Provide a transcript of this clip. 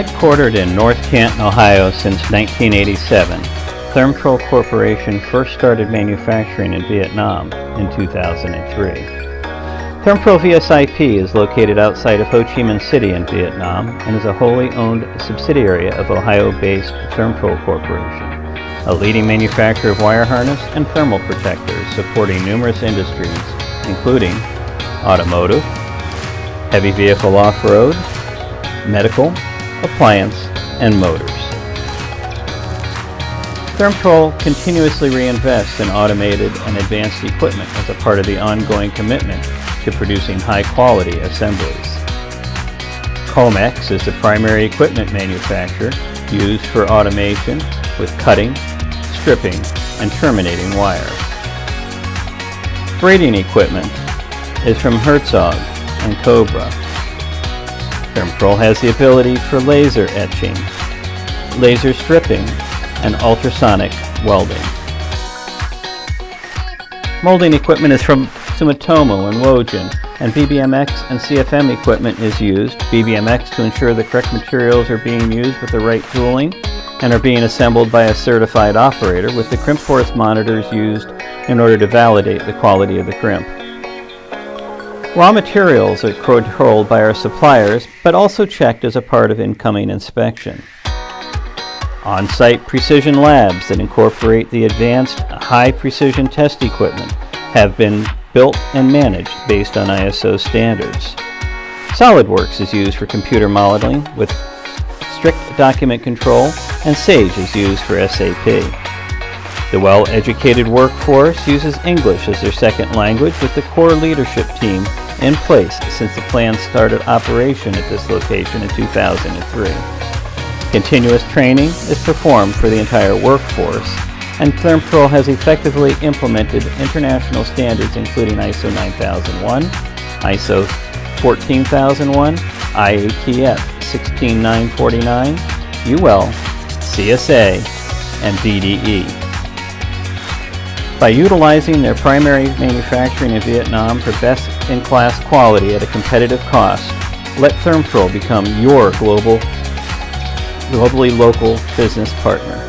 Headquartered in North Canton, Ohio since 1987, Thermtrol Corporation first started manufacturing in Vietnam in 2003. Thermtrol VSIP is located outside of Ho Chi Minh City in Vietnam and is a wholly owned subsidiary of Ohio-based Thermtrol Corporation, a leading manufacturer of wire harness and thermal protectors supporting numerous industries, including automotive, heavy vehicle off-road, medical, appliance, and motors. Thermtrol continuously reinvests in automated and advanced equipment as a part of the ongoing commitment to producing high-quality assemblies. Comex is the primary equipment manufacturer used for automation with cutting, stripping, and terminating wire. Braiding equipment is from Herzog and Cobra. Thermtrol has the ability for laser etching, laser stripping, and ultrasonic welding. Molding equipment is from Sumitomo and Wojin, and BBMX and CFM equipment is used. BBMX to ensure the correct materials are being used with the right tooling and are being assembled by a certified operator, with the crimp force monitors used in order to validate the quality of the crimp. Raw materials are controlled by our suppliers, but also checked as a part of incoming inspection. On-site precision labs that incorporate the advanced high-precision test equipment have been built and managed based on ISO standards. SolidWorks is used for computer modeling with strict document control, and Sage is used for SAP. The well-educated workforce uses English as their second language, with the core leadership team in place since the plant started operation at this location in 2003. Continuous training is performed for the entire workforce, and Thermtrol has effectively implemented international standards including ISO 9001, ISO 14001, IATF 16949, UL, CSA, and VDE. By utilizing their primary manufacturing in Vietnam for best-in-class quality at a competitive cost, let Thermtrol become your globally local business partner.